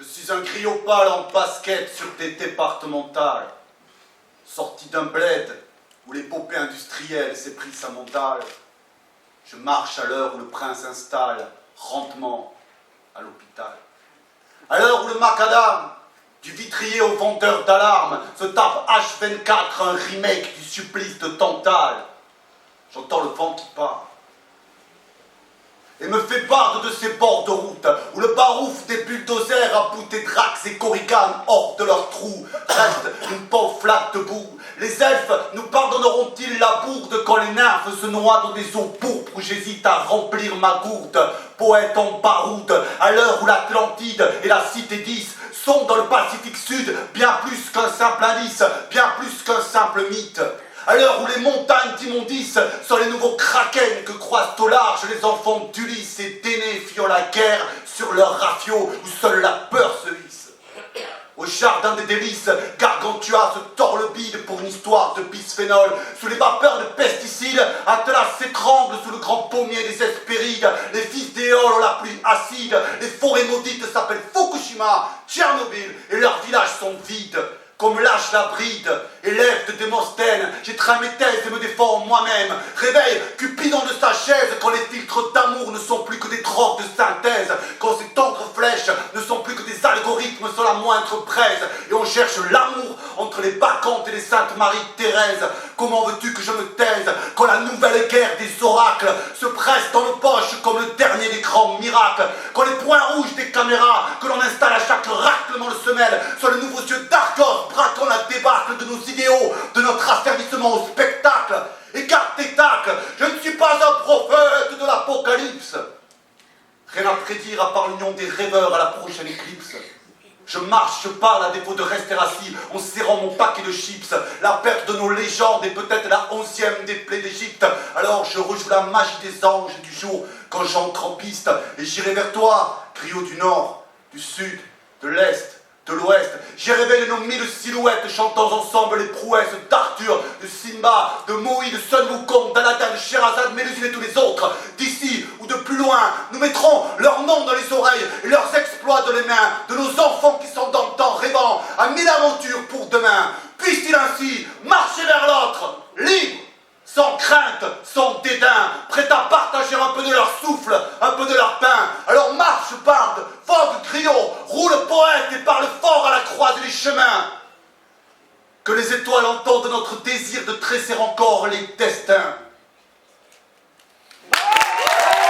suis un griopale en basket sur des départementales, sorti d'un bled où l'épopée industrielle s'est pris sa mentale. Je marche à l'heure où le prince installe rendement à l'hôpital. À l'heure où le macadam, du vitrier au vendeur d'alarme, se tape H24, un remake du supplice de Tantale. J'entends le vent qui part et me fait barde de ces bords de route où le barouf des bulldozers a bouté Drax et Korrigan hors de leur trou. Reste une pauvre flaque de boue. Les elfes nous pardonneront-ils la bourde quand les nymphes se noient dans des eaux pourpres où j'hésite à remplir ma gourde? Poète en baroude, à l'heure où l'Atlantide et la Cité 10 sont dans le Pacifique Sud bien plus qu'un simple indice, bien plus qu'un simple mythe. À l'heure où les montagnes d'immondices sont les nouveaux kraken que croisent au large les enfants d'Ulysse et d'Énée fuyant la guerre sur leur rafio où seule la peur se hisse. Au jardin des délices, Gargantua se tord le bide pour une histoire de bisphénol. Sous les vapeurs de pesticides, Atlas s'étrangle sous le grand pommier des Hespérides. Les fils d'Éole ont la pluie acide. Les forêts maudites s'appellent Fukushima, Tchernobyl, et leurs villages sont vides. Comme lâche la bride, élève de Démosthène, j'ai traîné mes thèses et me défends moi-même. Réveille Cupidon de sa chaise quand les filtres d'amour ne sont plus que des drogues de synthèse. Quand ces tendres flèches ne sont plus que des algorithmes sans la moindre braise. Et on cherche l'amour entre les Bacchantes et les Saintes Marie-Thérèse. Comment veux-tu que je me taise quand la nouvelle guerre des oracles se presse dans nos poches comme le dernier des grands miracles? Quand les points rouges des caméras que l'on installe à chaque raclement de semelle sont le nouveau yeux d'Argos braquant la débâcle de nos idéaux, de notre asservissement au spectacle. Écarte tes tacles, je ne suis pas un prophète de l'apocalypse. Rien à prédire à part l'union des rêveurs à la prochaine éclipse. Je marche, je parle à défaut de rester assis en serrant mon paquet de chips. La perte de nos légendes est peut-être la 11e des plaies d'Égypte. Alors je rejoue la magie des anges et du jour quand j'entre en piste. Et j'irai vers toi, griot du nord, du sud, de l'est, de l'ouest. J'ai révélé nos 1000 silhouettes chantant ensemble les prouesses d'Arthur, de Simba, de Moïse, de Sun Wukong, d'Aladin, de Sherazade, Mélusine et tous les autres. D'ici ou de plus loin, nous mettrons leurs noms dans les oreilles et leurs exploits dans les mains de nos enfants qui sont dans le temps rêvant à 1000 aventures pour demain. Puisse-t-il ainsi marcher vers l'autre, libre, sans crainte, sans dédain, prêt à partager un peu de leur souffle, un peu de leur pain,